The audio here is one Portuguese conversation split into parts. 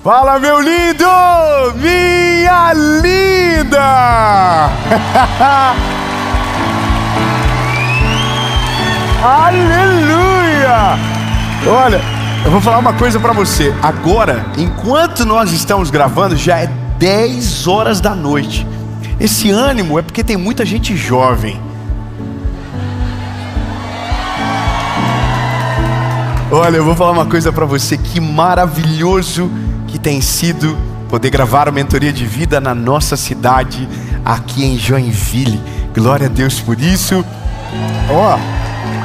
Fala, meu lindo! Minha linda! Aleluia! Olha, eu vou falar uma coisa pra você. Agora, enquanto nós estamos gravando, já é 10 horas da noite. Esse ânimo é porque tem muita gente jovem. Olha, eu vou falar uma coisa pra você. Que maravilhoso que tem sido poder gravar a mentoria de vida na nossa cidade, aqui em Joinville. Glória a Deus por isso.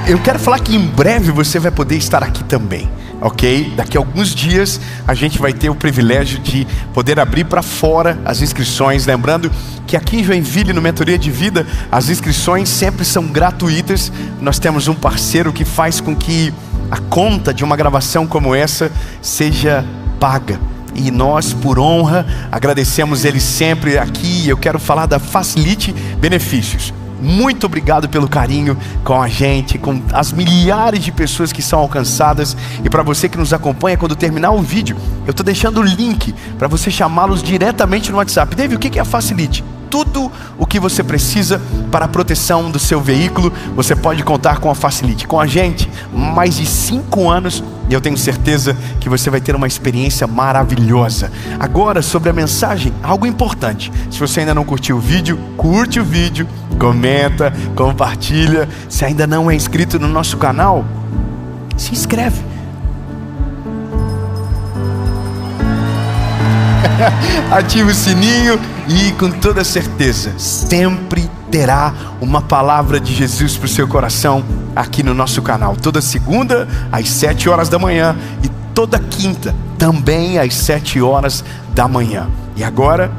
Eu quero falar que em breve você vai poder estar aqui também, ok? Daqui a alguns dias a gente vai ter o privilégio de poder abrir para fora as inscrições. Lembrando que aqui em Joinville, no Mentoria de Vida, as inscrições sempre são gratuitas. Nós temos um parceiro que faz com que a conta de uma gravação como essa seja paga. E nós, por honra, agradecemos ele sempre aqui. Eu quero falar da Facilite Benefícios. Muito obrigado pelo carinho com a gente, com as milhares de pessoas que são alcançadas. E para você que nos acompanha, quando terminar o vídeo, eu estou deixando o link para você chamá-los diretamente no WhatsApp. David, o que é a Facilite? Tudo o que você precisa para a proteção do seu veículo, você pode contar com a Facilite. Com a gente, mais de 5 anos, e eu tenho certeza que você vai ter uma experiência maravilhosa. Agora, sobre a mensagem, algo importante. Se você ainda não curtiu o vídeo, curte o vídeo, comenta, compartilha. Se ainda não é inscrito no nosso canal, se inscreve. Ative o sininho e com toda certeza sempre terá uma palavra de Jesus para o seu coração aqui no nosso canal. Toda segunda às 7 horas da manhã e toda quinta também às 7 horas da manhã. E agora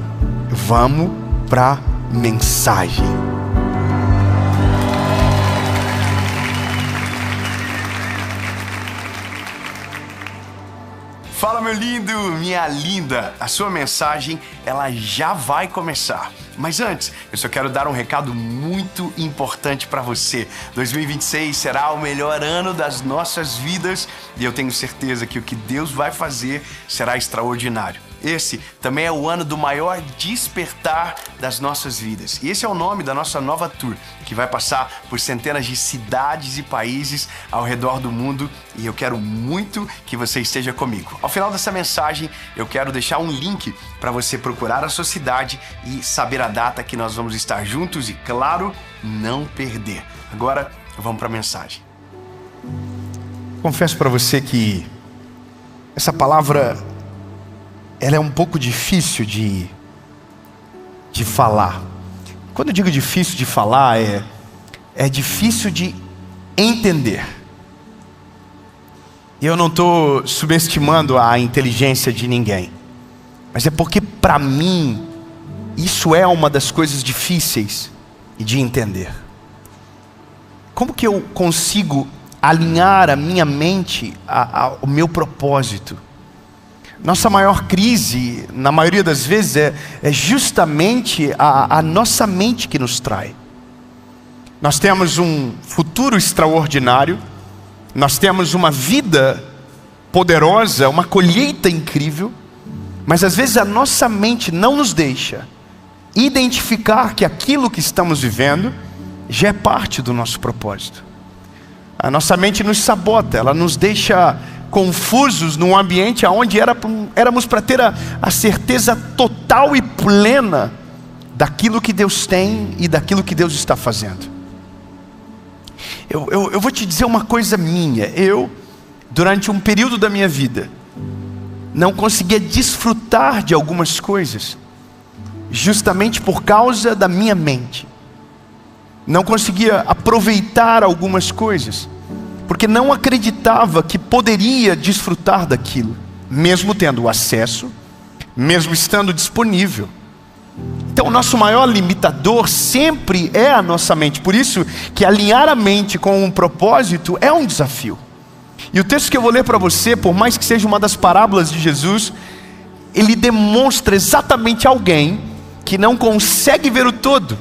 vamos para a mensagem. Fala, meu lindo, minha linda. A sua mensagem, ela já vai começar. Mas antes, eu só quero dar um recado muito importante para você. 2026 será o melhor ano das nossas vidas e eu tenho certeza que o que Deus vai fazer será extraordinário. Esse também é o ano do maior despertar das nossas vidas. E esse é o nome da nossa nova tour, que vai passar por centenas de cidades e países ao redor do mundo. E eu quero muito que você esteja comigo. Ao final dessa mensagem, eu quero deixar um link para você procurar a sua cidade e saber a data que nós vamos estar juntos e, claro, não perder. Agora, vamos para a mensagem. Confesso para você que essa palavra, ela é um pouco difícil de falar. Quando eu digo difícil de falar, é difícil de entender. E eu não estou subestimando a inteligência de ninguém, mas é porque para mim isso é uma das coisas difíceis de entender. Como que eu consigo alinhar a minha mente ao meu propósito? Nossa maior crise, na maioria das vezes, é justamente a nossa mente que nos trai. Nós temos um futuro extraordinário, nós temos uma vida poderosa, uma colheita incrível, mas às vezes a nossa mente não nos deixa identificar que aquilo que estamos vivendo já é parte do nosso propósito. A nossa mente nos sabota, ela nos deixa confusos num ambiente onde éramos para ter a certeza total e plena daquilo que Deus tem e daquilo que Deus está fazendo. Eu vou te dizer uma coisa minha. Eu, durante um período da minha vida, não conseguia desfrutar de algumas coisas, justamente por causa da minha mente. Não conseguia aproveitar algumas coisas, porque não acreditava que poderia desfrutar daquilo, mesmo tendo acesso, mesmo estando disponível. Então o nosso maior limitador sempre é a nossa mente. Por isso que alinhar a mente com um propósito é um desafio. E o texto que eu vou ler para você, por mais que seja uma das parábolas de Jesus, ele demonstra exatamente alguém que não consegue ver o todo,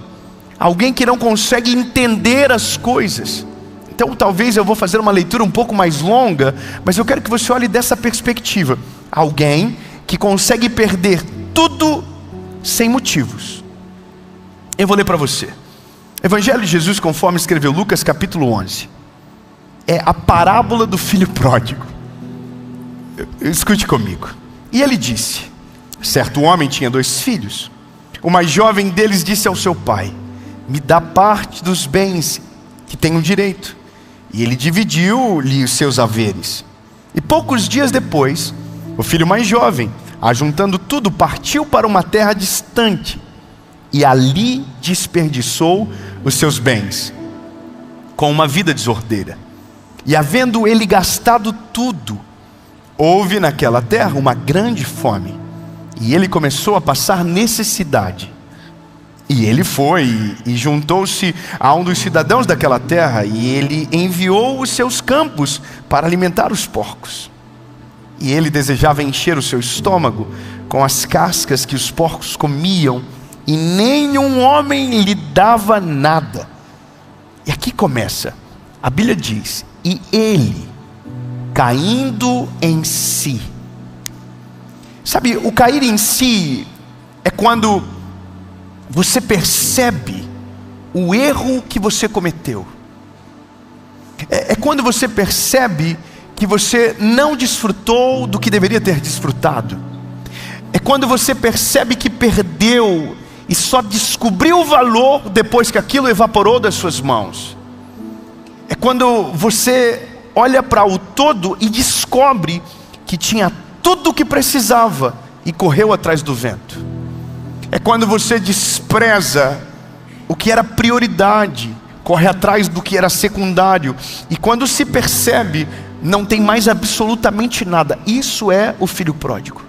alguém que não consegue entender as coisas. Então talvez eu vou fazer uma leitura um pouco mais longa, mas eu quero que você olhe dessa perspectiva. Alguém que consegue perder tudo sem motivos. Eu vou ler para você. Evangelho de Jesus, conforme escreveu Lucas capítulo 11. É a parábola do filho pródigo. Escute comigo. E ele disse: certo homem tinha 2 filhos. O mais jovem deles disse ao seu pai: me dá parte dos bens que tenho direito. E ele dividiu-lhe os seus haveres. E poucos dias depois, o filho mais jovem, ajuntando tudo, partiu para uma terra distante, e ali desperdiçou os seus bens, com uma vida desordeira. E havendo ele gastado tudo, houve naquela terra uma grande fome, e ele começou a passar necessidade. E ele foi e juntou-se a um dos cidadãos daquela terra, e ele enviou os seus campos para alimentar os porcos. E ele desejava encher o seu estômago com as cascas que os porcos comiam, e nenhum homem lhe dava nada. E aqui começa, a Bíblia diz: e ele, caindo em si. Sabe, o cair em si é quando você percebe o erro que você cometeu. É quando você percebe que você não desfrutou do que deveria ter desfrutado. É quando você percebe que perdeu e só descobriu o valor depois que aquilo evaporou das suas mãos. É quando você olha para o todo e descobre que tinha tudo o que precisava e correu atrás do vento. É quando você despreza o que era prioridade, corre atrás do que era secundário, e quando se percebe, não tem mais absolutamente nada. Isso é o filho pródigo.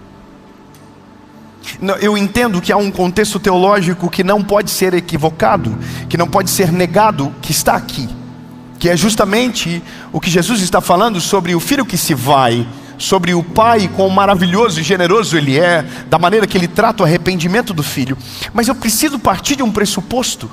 Eu entendo que há um contexto teológico que não pode ser equivocado, que não pode ser negado, que está aqui, que é justamente o que Jesus está falando sobre o filho que se vai, sobre o pai, quão maravilhoso e generoso ele é, da maneira que ele trata o arrependimento do filho. Mas eu preciso partir de um pressuposto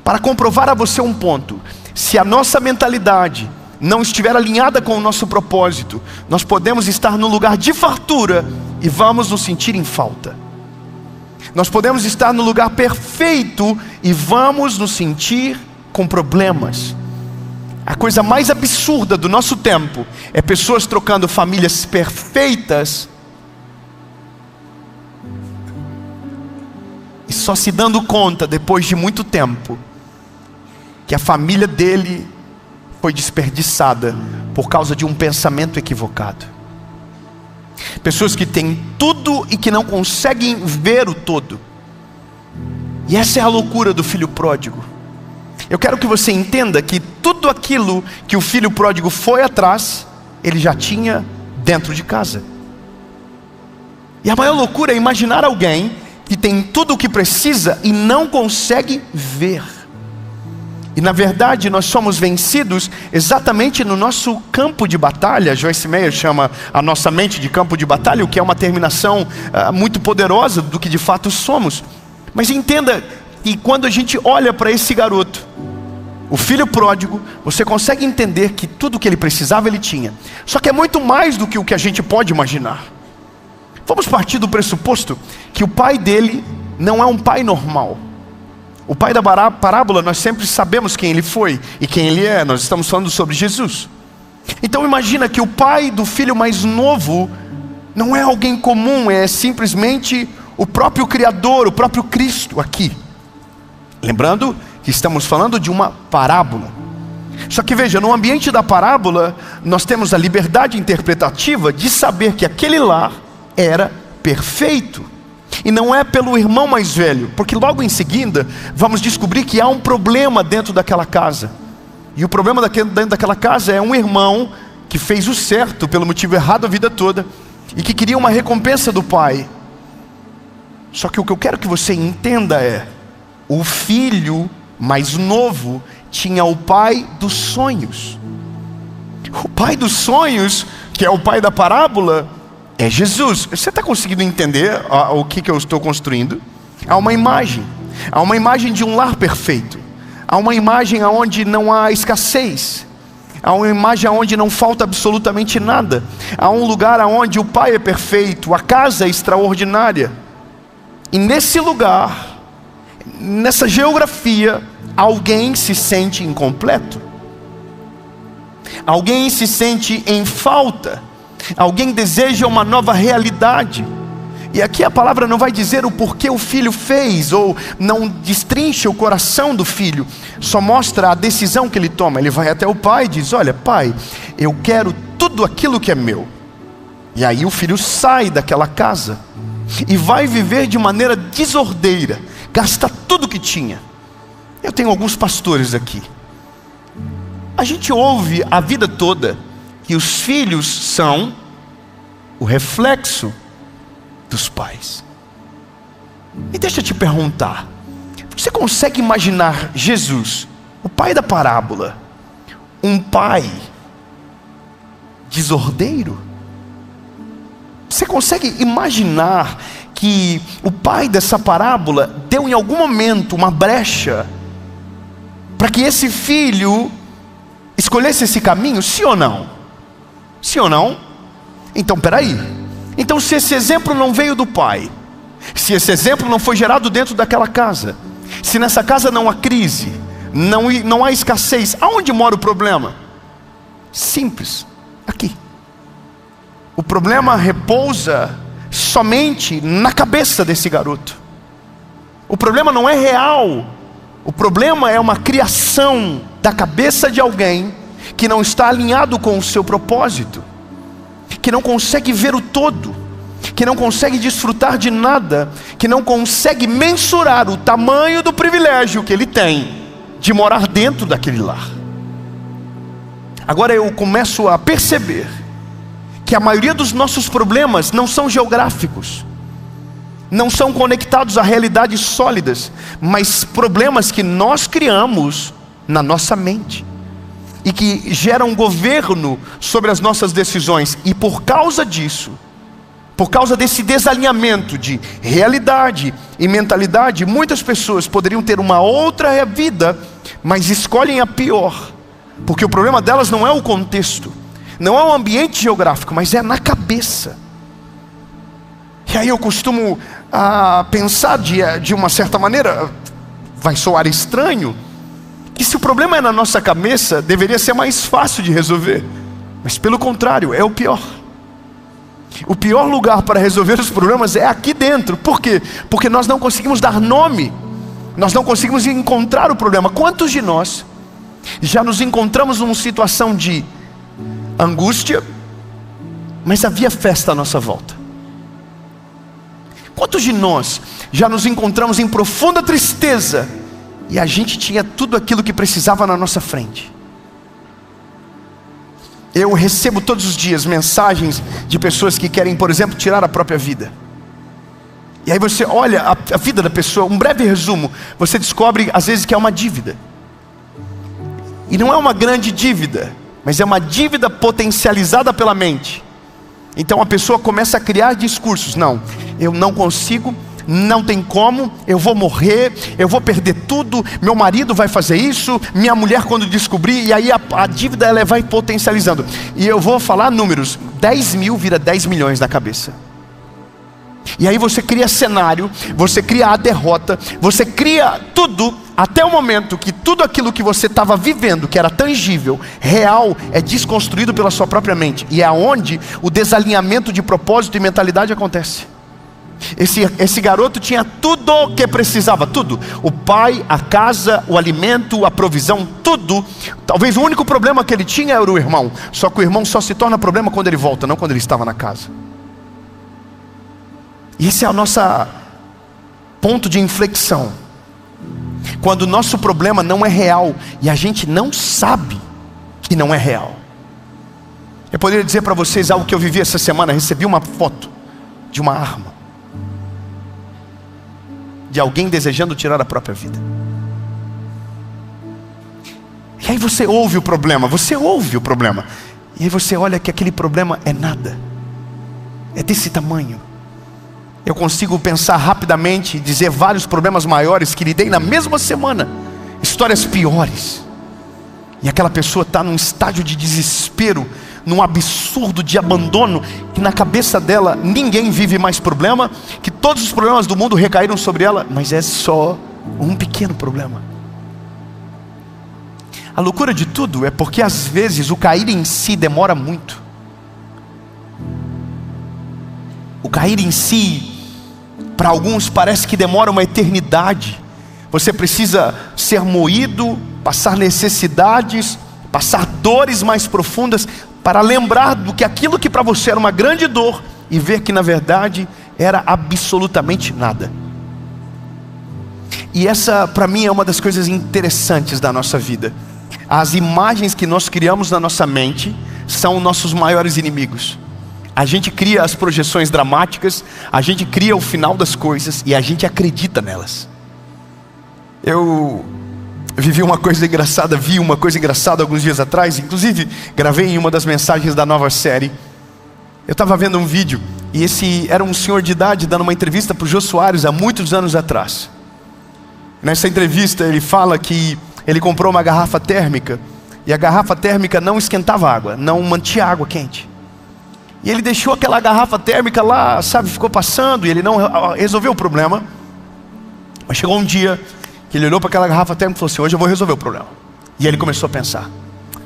para comprovar a você um ponto. Se a nossa mentalidade não estiver alinhada com o nosso propósito, nós podemos estar no lugar de fartura e vamos nos sentir em falta. Nós podemos estar no lugar perfeito e vamos nos sentir com problemas. A coisa mais absurda do nosso tempo é pessoas trocando famílias perfeitas e só se dando conta depois de muito tempo que a família dele foi desperdiçada por causa de um pensamento equivocado. Pessoas que têm tudo e que não conseguem ver o todo. E essa é a loucura do filho pródigo. Eu quero que você entenda que tudo aquilo que o filho pródigo foi atrás, ele já tinha dentro de casa. E a maior loucura é imaginar alguém que tem tudo o que precisa e não consegue ver. E na verdade nós somos vencidos exatamente no nosso campo de batalha. Joyce Meyer chama a nossa mente de campo de batalha, o que é uma terminação muito poderosa do que de fato somos. Mas entenda que quando a gente olha para esse garoto, o filho pródigo, você consegue entender que tudo o que ele precisava ele tinha. Só que é muito mais do que o que a gente pode imaginar. Vamos partir do pressuposto que o pai dele não é um pai normal. O pai da parábola, nós sempre sabemos quem ele foi e quem ele é. Nós estamos falando sobre Jesus. Então imagina que o pai do filho mais novo não é alguém comum, é simplesmente o próprio Criador, o próprio Cristo aqui. Lembrando que estamos falando de uma parábola. Só que veja, no ambiente da parábola, nós temos a liberdade interpretativa de saber que aquele lar era perfeito. E não é pelo irmão mais velho, porque logo em seguida vamos descobrir que há um problema dentro daquela casa. E o problema dentro daquela casa é um irmão que fez o certo pelo motivo errado a vida toda e que queria uma recompensa do pai. Só que o que eu quero que você entenda é: o filho mais novo tinha o pai dos sonhos. O pai dos sonhos, que é o pai da parábola, é Jesus. Você está conseguindo entender o que eu estou construindo? Há uma imagem de um lar perfeito. Há uma imagem onde não há escassez. há uma imagem onde não falta absolutamente nada, há um lugar onde o pai é perfeito, a casa é extraordinária. E nesse lugar, nessa geografia, alguém se sente incompleto, alguém se sente em falta, alguém deseja uma nova realidade. E aqui a palavra não vai dizer o porquê o filho fez, ou não destrincha o coração do filho, só mostra a decisão que ele toma. Ele vai até o pai e diz: olha pai, eu quero tudo aquilo que é meu. E aí o filho sai daquela casa e vai viver de maneira desordeira, gasta tudo que tinha. Eu tenho alguns pastores aqui, a gente ouve a vida toda que os filhos são o reflexo dos pais. E deixa eu te perguntar, você consegue imaginar Jesus, o pai da parábola, um pai desordeiro? Você consegue imaginar que o pai dessa parábola deu em algum momento uma brecha para que esse filho escolhesse esse caminho? Sim ou não? Sim ou não? Então peraí, então se esse exemplo não veio do pai, se esse exemplo não foi gerado dentro daquela casa, se nessa casa não há crise, não há escassez, aonde mora o problema? Simples, aqui. O problema repousa somente na cabeça desse garoto. O problema não é real, o problema é uma criação da cabeça de alguém que não está alinhado com o seu propósito, que não consegue ver o todo, que não consegue desfrutar de nada, que não consegue mensurar o tamanho do privilégio que ele tem de morar dentro daquele lar. Agora eu começo a perceber que a maioria dos nossos problemas não são geográficos, não são conectados a realidades sólidas, mas problemas que nós criamos na nossa mente e que geram governo sobre as nossas decisões. E por causa disso, por causa desse desalinhamento de realidade e mentalidade, muitas pessoas poderiam ter uma outra vida, mas escolhem a pior, porque o problema delas não é o contexto, não é o ambiente geográfico, mas é na cabeça. E aí eu costumo pensar de uma certa maneira, vai soar estranho, que se o problema é na nossa cabeça, deveria ser mais fácil de resolver, mas pelo contrário, é o pior. O pior lugar para resolver os problemas é aqui dentro. Por quê? Porque nós não conseguimos dar nome, nós não conseguimos encontrar o problema. Quantos de nós já nos encontramos numa situação de angústia, mas havia festa à nossa volta? Quantos de nós já nos encontramos em profunda tristeza e a gente tinha tudo aquilo que precisava na nossa frente? Eu recebo todos os dias mensagens de pessoas que querem, por exemplo, tirar a própria vida. E aí você olha a vida da pessoa, um breve resumo, você descobre às vezes que é uma dívida. E não é uma grande dívida, mas é uma dívida potencializada pela mente. Então a pessoa começa a criar discursos: não, eu não consigo, não tem como, eu vou morrer, eu vou perder tudo, meu marido vai fazer isso, minha mulher quando descobrir, e aí a dívida ela vai potencializando. E eu vou falar números, 10 mil vira 10 milhões na cabeça. E aí você cria cenário, você cria a derrota, você cria tudo, até o momento que tudo aquilo que você estava vivendo, que era tangível, real, é desconstruído pela sua própria mente. E é onde o desalinhamento de propósito e mentalidade acontece. Esse garoto tinha tudo o que precisava, tudo: o pai, a casa, o alimento, a provisão, tudo. Talvez o único problema que ele tinha era o irmão. Só que o irmão só se torna problema quando ele volta, não quando ele estava na casa. E esse é o nosso ponto de inflexão, quando o nosso problema não é real e a gente não sabe que não é real. Eu poderia dizer para vocês algo que eu vivi essa semana. Recebi uma foto de uma arma, de alguém desejando tirar a própria vida. E aí você ouve o problema, e aí você olha que aquele problema é nada, é desse tamanho. Eu consigo pensar rapidamente e dizer vários problemas maiores que lidei na mesma semana, histórias piores. E aquela pessoa está num estágio de desespero, num absurdo de abandono, que na cabeça dela ninguém vive mais problema, que todos os problemas do mundo recaíram sobre ela, mas é só um pequeno problema. A loucura de tudo é porque às vezes o cair em si demora muito. O cair em si, para alguns parece que demora uma eternidade. Você precisa ser moído, passar necessidades, passar dores mais profundas, para lembrar do que aquilo que para você era uma grande dor, e ver que na verdade era absolutamente nada. E essa para mim é uma das coisas interessantes da nossa vida. As imagens que nós criamos na nossa mente são nossos maiores inimigos. A gente cria as projeções dramáticas, a gente cria o final das coisas e a gente acredita nelas. Eu vi uma coisa engraçada alguns dias atrás, inclusive gravei em uma das mensagens da nova série. Eu estava vendo um vídeo e esse era um senhor de idade dando uma entrevista para o Jô Soares há muitos anos atrás. Nessa entrevista ele fala que ele comprou uma garrafa térmica e a garrafa térmica não esquentava água, não mantinha água quente. E ele deixou aquela garrafa térmica lá, sabe, ficou passando e ele não resolveu o problema. Mas chegou um dia que ele olhou para aquela garrafa térmica e falou assim: hoje eu vou resolver o problema. E ele começou a pensar: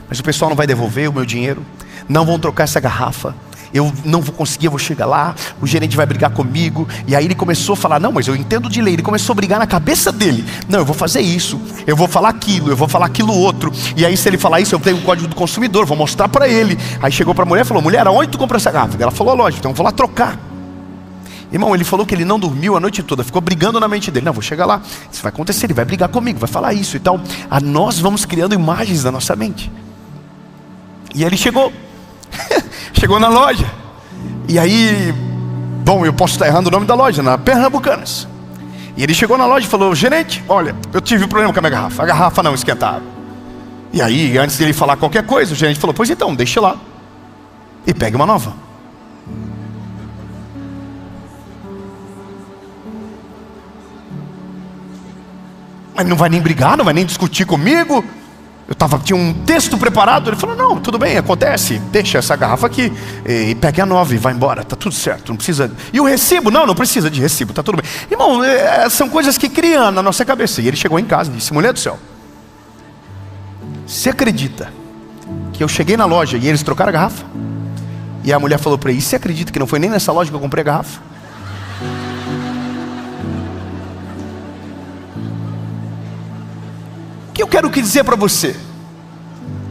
mas o pessoal não vai devolver o meu dinheiro, não vão trocar essa garrafa, eu não vou conseguir, eu vou chegar lá, o gerente vai brigar comigo. E aí ele começou a falar: não, mas eu entendo de lei. Ele começou a brigar na cabeça dele: não, eu vou fazer isso, eu vou falar aquilo, eu vou falar aquilo outro. E aí se ele falar isso, eu tenho o código do consumidor, vou mostrar para ele. Aí chegou para a mulher e falou: mulher, aonde tu comprou essa garrafa? Ela falou: lógico, então eu vou lá trocar. Irmão, ele falou que ele não dormiu a noite toda, ficou brigando na mente dele: não, vou chegar lá, isso vai acontecer, ele vai brigar comigo, vai falar isso e tal. Nós vamos criando imagens na nossa mente. E ele chegou chegou na loja. E aí, bom, eu posso estar errando o nome da loja, na Pernambucanas. E ele chegou na loja e falou: gerente, olha, eu tive um problema com a minha garrafa, a garrafa não esquentava. E aí, antes de ele falar qualquer coisa, o gerente falou: pois então, deixa lá e pegue uma nova. Mas não vai nem brigar, não vai nem discutir comigo? Tinha um texto preparado. Ele falou: não, tudo bem, acontece, deixa essa garrafa aqui e pegue a nova e vai embora, tá tudo certo, não precisa. E o recibo? Não precisa de recibo, tá tudo bem. Irmão, são coisas que criam na nossa cabeça. E ele chegou em casa e disse: mulher do céu, você acredita que eu cheguei na loja e eles trocaram a garrafa? E a mulher falou para ele: você acredita que não foi nem nessa loja que eu comprei a garrafa? O que eu quero dizer para você?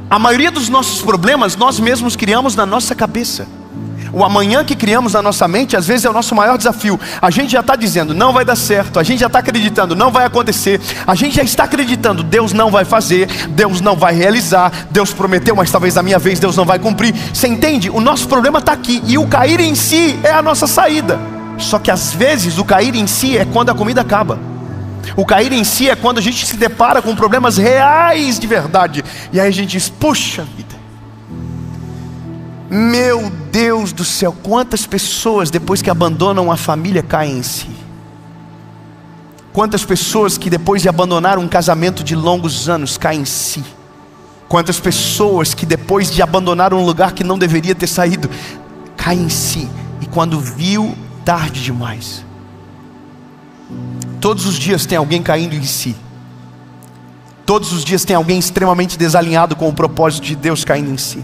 A maioria dos nossos problemas nós mesmos criamos na nossa cabeça. O amanhã que criamos na nossa mente às vezes é o nosso maior desafio. A gente já está dizendo: não vai dar certo. A gente já está acreditando: não vai acontecer. A gente já está acreditando: Deus não vai fazer, Deus não vai realizar, Deus prometeu, mas talvez na minha vez Deus não vai cumprir. Você entende? O nosso problema está aqui. E o cair em si é a nossa saída. Só que às vezes o cair em si é quando a comida acaba. O cair em si é quando a gente se depara com problemas reais de verdade. E aí a gente diz: puxa vida, meu Deus do céu, quantas pessoas depois que abandonam a família caem em si. Quantas pessoas que depois de abandonar um casamento de longos anos caem em si. Quantas pessoas que depois de abandonar um lugar que não deveria ter saído caem em si. E quando viu, tarde demais. Todos os dias tem alguém caindo em si. Todos os dias tem alguém extremamente desalinhado com o propósito de Deus caindo em si.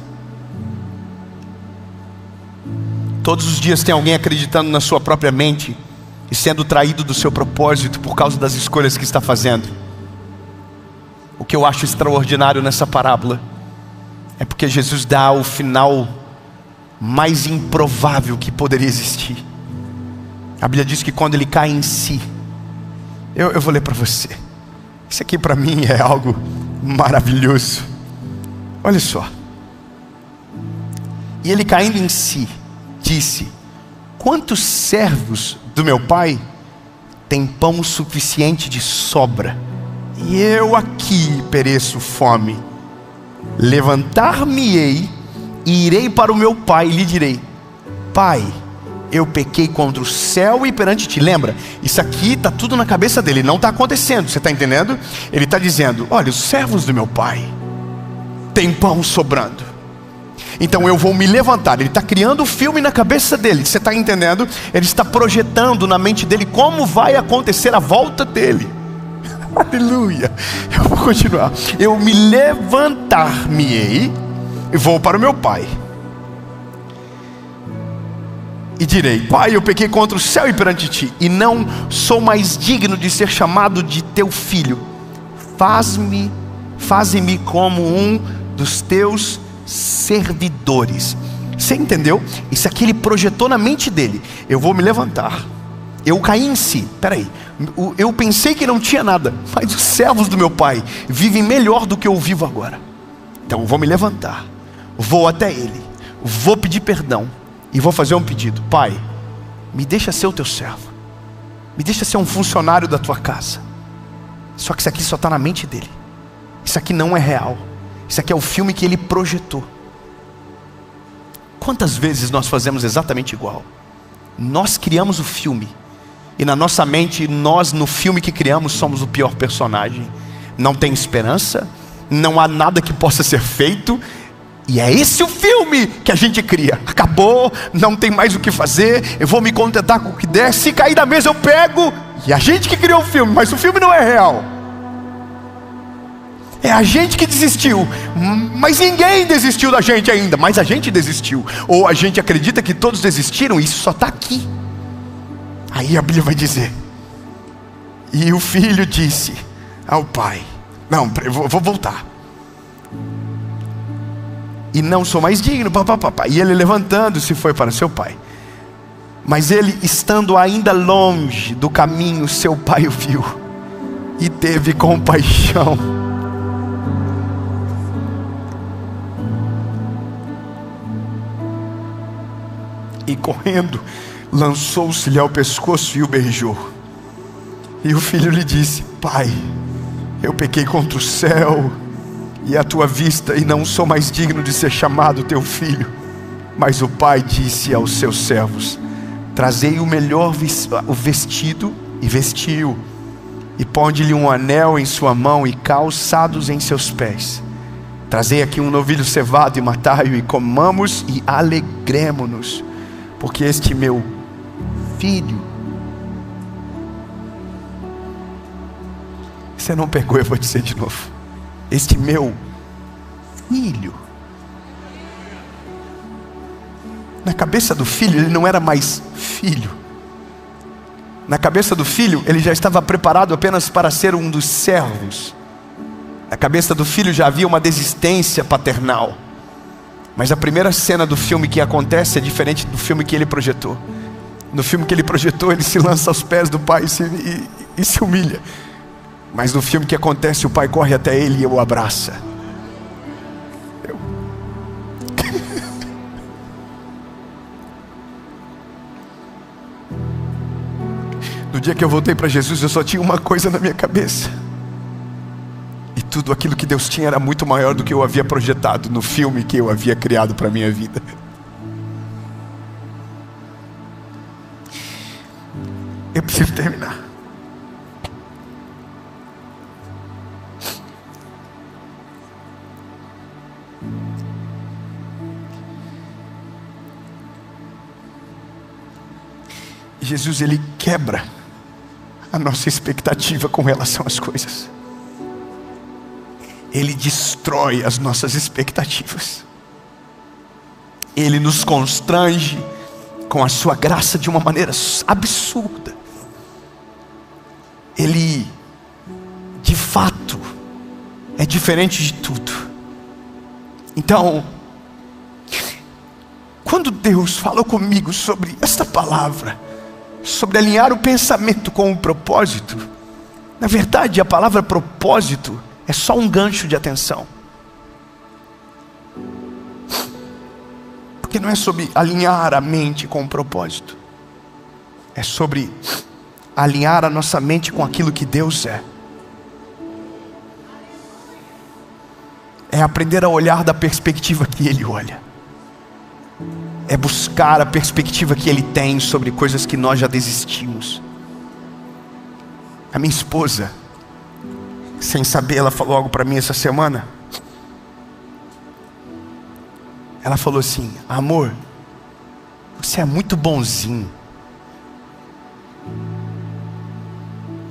Todos os dias tem alguém acreditando na sua própria mente e sendo traído do seu propósito por causa das escolhas que está fazendo. O que eu acho extraordinário nessa parábola é porque Jesus dá o final mais improvável que poderia existir. A Bíblia diz que quando ele cai em si, eu vou ler para você. Isso aqui para mim é algo maravilhoso. Olha só. E ele caindo em si, disse: quantos servos do meu pai têm pão suficiente de sobra, e eu aqui pereço fome? Levantar-me-ei e irei para o meu pai e lhe direi: pai, eu pequei contra o céu e perante ti. Lembra, isso aqui está tudo na cabeça dele, não está acontecendo, você está entendendo? Ele está dizendo: olha, os servos do meu pai, tem pão sobrando. Então eu vou me levantar. Ele está criando o filme na cabeça dele, você está entendendo? Ele está projetando na mente dele como vai acontecer a volta dele. Aleluia. Eu vou continuar. Eu me levantar-me-ei e vou para o meu pai e direi: Pai, eu pequei contra o céu e perante ti, e não sou mais digno de ser chamado de teu filho. Faze-me como um dos teus servidores. Você entendeu? Isso aqui ele projetou na mente dele. Eu vou me levantar. Eu caí em si. Peraí, eu pensei que não tinha nada, mas os servos do meu pai vivem melhor do que eu vivo agora. Então eu vou me levantar, vou até ele, vou pedir perdão e vou fazer um pedido: Pai, me deixa ser o teu servo, me deixa ser um funcionário da tua casa. Só que isso aqui só está na mente dele. Isso aqui não é real. Isso aqui é o filme que ele projetou. Quantas vezes nós fazemos exatamente igual? Nós criamos o filme, e na nossa mente, nós no filme que criamos somos o pior personagem. Não tem esperança, não há nada que possa ser feito, e é esse o filme que a gente cria. Acabou, não tem mais o que fazer, eu vou me contentar com o que der, se cair da mesa eu pego. E a gente que criou o filme, mas o filme não é real. É a gente que desistiu, mas ninguém desistiu da gente ainda, mas a gente desistiu. Ou a gente acredita que todos desistiram, e isso só está aqui. Aí a Bíblia vai dizer: e o filho disse ao pai: não, vou voltar. E não sou mais digno, papapá. E ele levantando-se foi para seu pai. Mas ele, estando ainda longe do caminho, seu pai o viu e teve compaixão. E correndo, lançou-se-lhe ao pescoço e o beijou. E o filho lhe disse: Pai, eu pequei contra o céu e a tua vista, e não sou mais digno de ser chamado teu filho. Mas o pai disse aos seus servos: trazei o melhor vestido, e vestiu, e ponde-lhe um anel em sua mão e calçados em seus pés. Trazei aqui um novilho cevado e matai-o, e comamos e alegremo-nos, porque este meu filho... Você não pegou, eu vou dizer de novo. Este meu filho. Na cabeça do filho, ele não era mais filho. Na cabeça do filho, ele já estava preparado apenas para ser um dos servos. Na cabeça do filho já havia uma desistência paternal. Mas a primeira cena do filme que acontece é diferente do filme que ele projetou. No filme que ele projetou, ele se lança aos pés do pai e se humilha. Mas no filme que acontece, o pai corre até ele e o abraça. No dia que eu voltei para Jesus, eu só tinha uma coisa na minha cabeça. E tudo aquilo que Deus tinha era muito maior do que eu havia projetado no filme que eu havia criado para a minha vida. Eu preciso terminar. Jesus, ele quebra a nossa expectativa com relação às coisas. Ele destrói as nossas expectativas. Ele nos constrange com a sua graça de uma maneira absurda. Ele, de fato, é diferente de tudo. Então, quando Deus falou comigo sobre esta palavra, sobre alinhar o pensamento com o propósito, na verdade a palavra propósito é só um gancho de atenção. Porque não é sobre alinhar a mente com o propósito. É sobre alinhar a nossa mente com aquilo que Deus é. É aprender a olhar da perspectiva que Ele olha. É buscar a perspectiva que Ele tem sobre coisas que nós já desistimos. A minha esposa, sem saber, ela falou algo para mim essa semana. Ela falou assim: amor, você é muito bonzinho.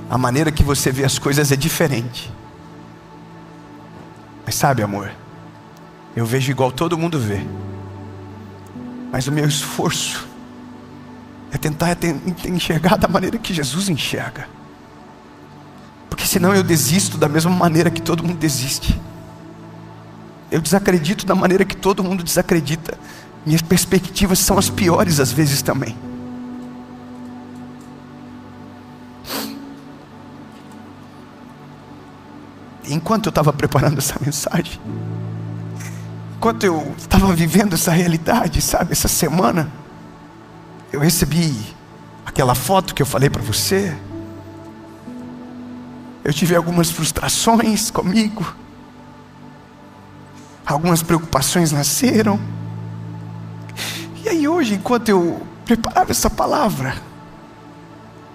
A maneira que você vê as coisas é diferente. Mas sabe, amor, eu vejo igual todo mundo vê. Mas o meu esforço é tentar enxergar da maneira que Jesus enxerga. Porque senão eu desisto da mesma maneira que todo mundo desiste. Eu desacredito da maneira que todo mundo desacredita. Minhas perspectivas são as piores às vezes também. Enquanto eu estava preparando essa mensagem, enquanto eu estava vivendo essa realidade, sabe, essa semana, eu recebi aquela foto que eu falei para você. Eu tive algumas frustrações comigo, algumas preocupações nasceram. E aí hoje, enquanto eu preparava essa palavra,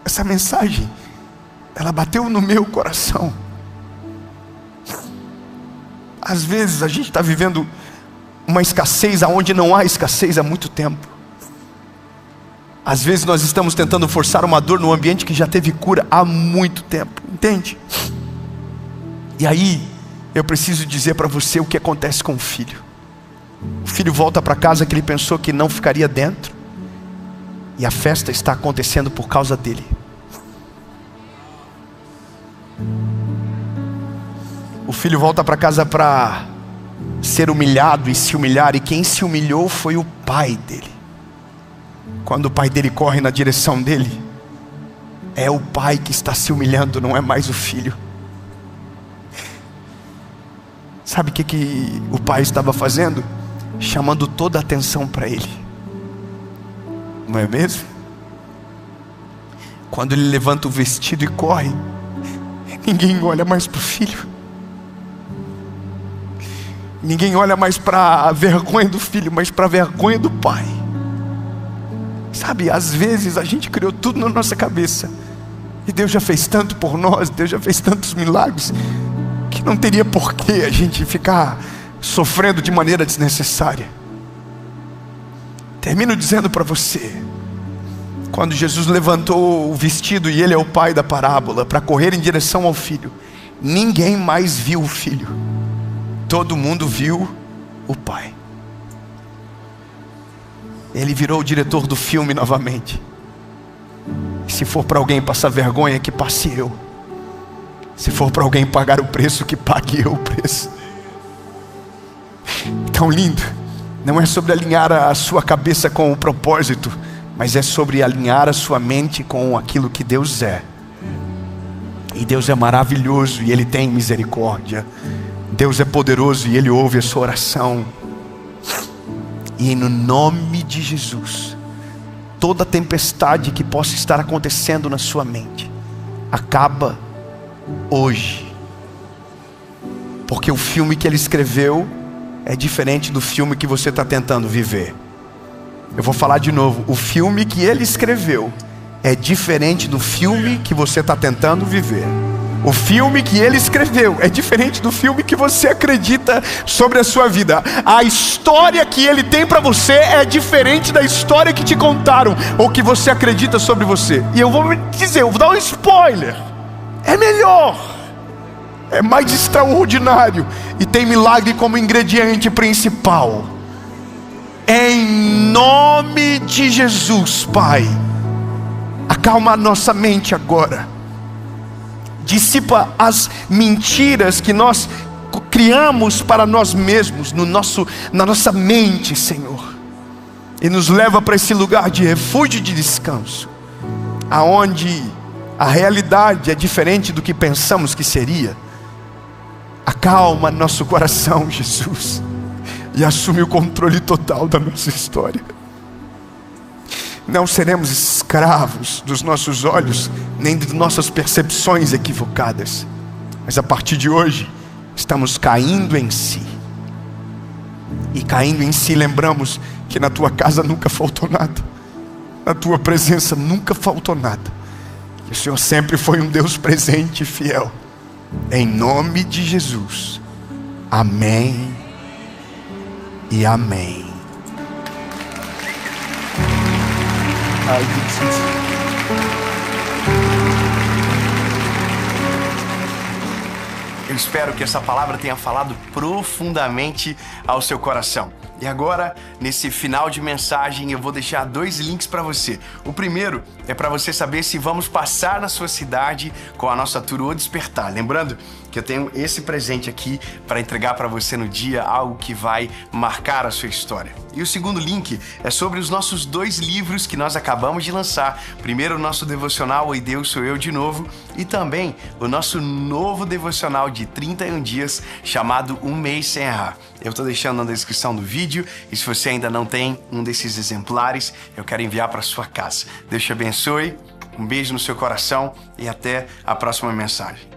essa mensagem, ela bateu no meu coração. Às vezes a gente está vivendo uma escassez aonde não há escassez há muito tempo. Às vezes nós estamos tentando forçar uma dor no ambiente que já teve cura há muito tempo, entende? E aí eu preciso dizer para você o que acontece com o filho. O filho volta para casa que ele pensou que não ficaria dentro, e a festa está acontecendo por causa dele. O filho volta para casa para ser humilhado e se humilhar, e quem se humilhou foi o pai dele. Quando o pai dele corre na direção dele, é o pai que está se humilhando, não é mais o filho. Sabe o que o pai estava fazendo? Chamando toda a atenção para ele. Não é mesmo? Quando ele levanta o vestido e corre, ninguém olha mais para o filho. Ninguém olha mais para a vergonha do filho, mas para a vergonha do pai. Sabe, às vezes a gente criou tudo na nossa cabeça, e Deus já fez tanto por nós, Deus já fez tantos milagres, que não teria porquê a gente ficar sofrendo de maneira desnecessária. Termino dizendo para você, quando Jesus levantou o vestido, e ele é o pai da parábola, para correr em direção ao filho, ninguém mais viu o filho. Todo mundo viu o pai. Ele virou o diretor do filme novamente. E se for para alguém passar vergonha, que passe eu. Se for para alguém pagar o preço, que pague eu o preço. Tão lindo. Não é sobre alinhar a sua cabeça com o propósito, mas é sobre alinhar a sua mente com aquilo que Deus é. E Deus é maravilhoso e Ele tem misericórdia. Deus é poderoso e Ele ouve a sua oração. E no nome de Jesus, toda tempestade que possa estar acontecendo na sua mente, acaba hoje. Porque o filme que Ele escreveu é diferente do filme que você está tentando viver. Eu vou falar de novo. O filme que Ele escreveu é diferente do filme que você está tentando viver. O filme que Ele escreveu é diferente do filme que você acredita sobre a sua vida. A história que Ele tem para você é diferente da história que te contaram ou que você acredita sobre você. E eu vou dizer, eu vou dar um spoiler. É melhor, é mais extraordinário e tem milagre como ingrediente principal. Em nome de Jesus, Pai, acalma a nossa mente agora. Dissipa as mentiras que nós criamos para nós mesmos na nossa mente, Senhor, e nos leva para esse lugar de refúgio e de descanso, aonde a realidade é diferente do que pensamos que seria. Acalma nosso coração, Jesus, e assume o controle total da nossa história. Não seremos escravos dos nossos olhos, nem de nossas percepções equivocadas, mas a partir de hoje, estamos caindo em si. E caindo em si, lembramos que na tua casa nunca faltou nada, na tua presença nunca faltou nada, que o Senhor sempre foi um Deus presente e fiel. Em nome de Jesus, amém e amém. Ai, Jesus. Eu espero que essa palavra tenha falado profundamente ao seu coração. E agora, nesse final de mensagem, eu vou deixar 2 links para você. O primeiro é para você saber se vamos passar na sua cidade com a nossa tour O Despertar. Lembrando que eu tenho esse presente aqui para entregar para você no dia, algo que vai marcar a sua história. E o segundo link é sobre os nossos 2 livros que nós acabamos de lançar. Primeiro, o nosso devocional Oi Deus, Sou Eu de Novo, e também o nosso novo devocional de 31 dias chamado Um Mês Sem Errar. Eu estou deixando na descrição do vídeo, e se você ainda não tem um desses exemplares, eu quero enviar para sua casa. Deus te abençoe, um beijo no seu coração e até a próxima mensagem.